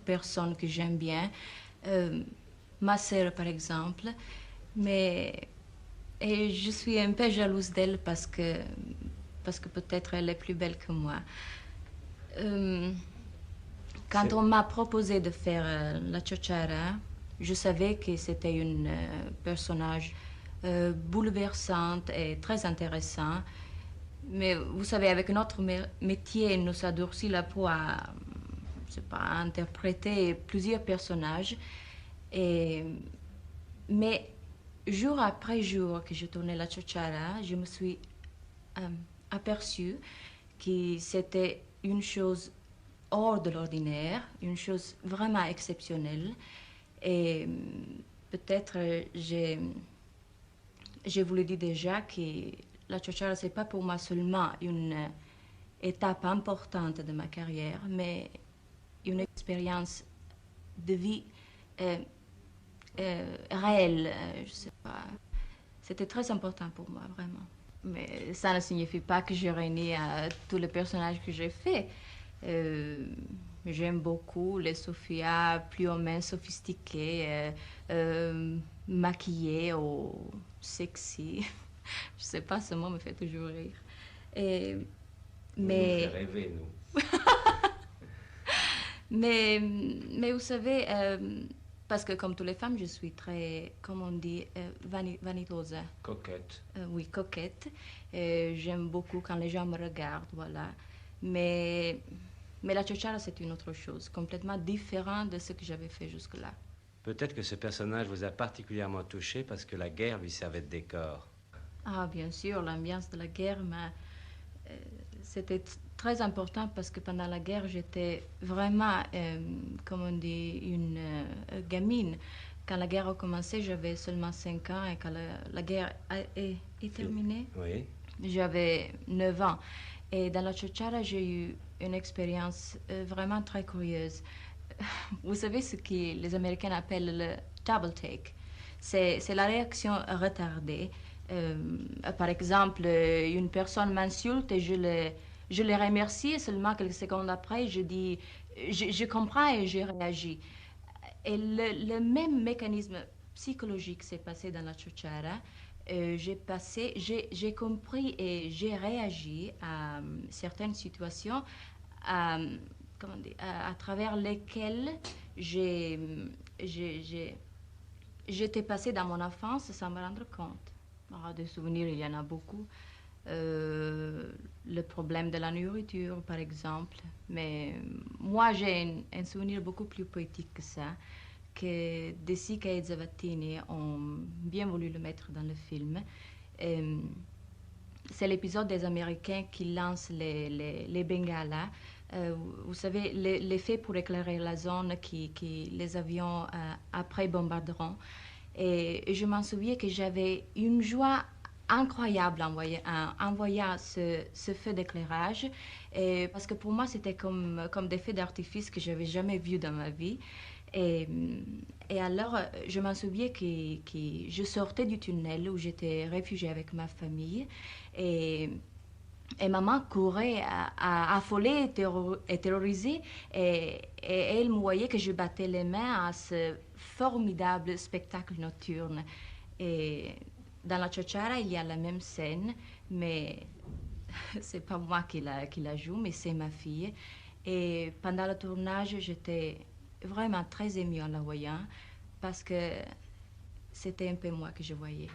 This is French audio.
personnes que j'aime bien, ma sœur par exemple, mais et je suis un peu jalouse d'elle parce que peut-être elle est plus belle que moi. Euh, Quand C'est- on m'a proposé de faire la Chochara, je savais que c'était un personnage bouleversant et très intéressant. Mais vous savez, avec notre métier, il nous a durci la peau à, je sais pas, à interpréter plusieurs personnages. Et, mais jour après jour que je tournais la Chochara, je me suis euh, aperçue que c'était une chose hors de l'ordinaire, une chose vraiment exceptionnelle. Et peut-être j'ai voulu dire déjà que la Chochara, c'est pas pour moi seulement une étape importante de ma carrière, mais une expérience de vie euh, réelle. Je sais pas. C'était très important pour moi, vraiment. Mais ça ne signifie pas que je renie à tous les personnages que j'ai faits. Euh, J'aime beaucoup les Sophia plus ou moins sophistiquées, maquillées ou sexy. Je sais pas, ce mot me fait toujours rire. Et, Il nous fait mais, rêver, nous. mais vous savez, parce que comme toutes les femmes, je suis très, comme on dit, vaniteuse. Coquette. Oui, coquette. J'aime beaucoup quand les gens me regardent, voilà. Mais, mais la chochara, c'est une autre chose, complètement différente de ce que j'avais fait jusque-là. Peut-être que ce personnage vous a particulièrement touché parce que la guerre lui servait de décor. Ah, bien sûr, l'ambiance de la guerre, euh, c'était très important parce que pendant la guerre, j'étais vraiment, comme on dit, une gamine. Quand la guerre a commencé, j'avais seulement 5 ans et quand la guerre est terminée, Oui. j'avais 9 ans. Et dans la Chochara, j'ai eu une expérience vraiment très curieuse. Vous savez ce que les Américains appellent le double take. C'est la réaction retardée. Par exemple, une personne m'insulte et je le remercie et seulement quelques secondes après, je dis, je comprends et je réagis. Et le même mécanisme psychologique s'est passé dans la Chochara. J'ai compris et j'ai réagi à certaines situations euh, comment dire, à travers lesquelles j'ai, j'ai, j'ai- j'étais passée dans mon enfance sans me rendre compte. Alors, des souvenirs, il y en a beaucoup. Le problème de la nourriture, par exemple. Mais moi, j'ai un souvenir beaucoup plus poétique que ça, que De Sica et Zavattini ont bien voulu le mettre dans le film. Euh, c'est l'épisode des Américains qui lancent les bengalas. Vous savez, l'effet pour éclairer la zone qui les avions après bombarderont. Et je m'en souviens que j'avais une joie incroyable en voyant ce feu d'éclairage. Parce que pour moi, c'était comme des feux d'artifice que je n'avais jamais vus dans ma vie. Et, et alors, je m'en souviens que je sortais du tunnel où j'étais réfugiée avec ma famille. Et, et maman courait affolée et terrorisée. Et elle me voyait que je battais les mains à ce formidable spectacle nocturne. Et dans la Chochara, il y a la même scène, mais c'est pas moi qui la joue, mais c'est ma fille. Et pendant le tournage, j'étais vraiment très émue en la voyant parce que c'était un peu moi que je voyais.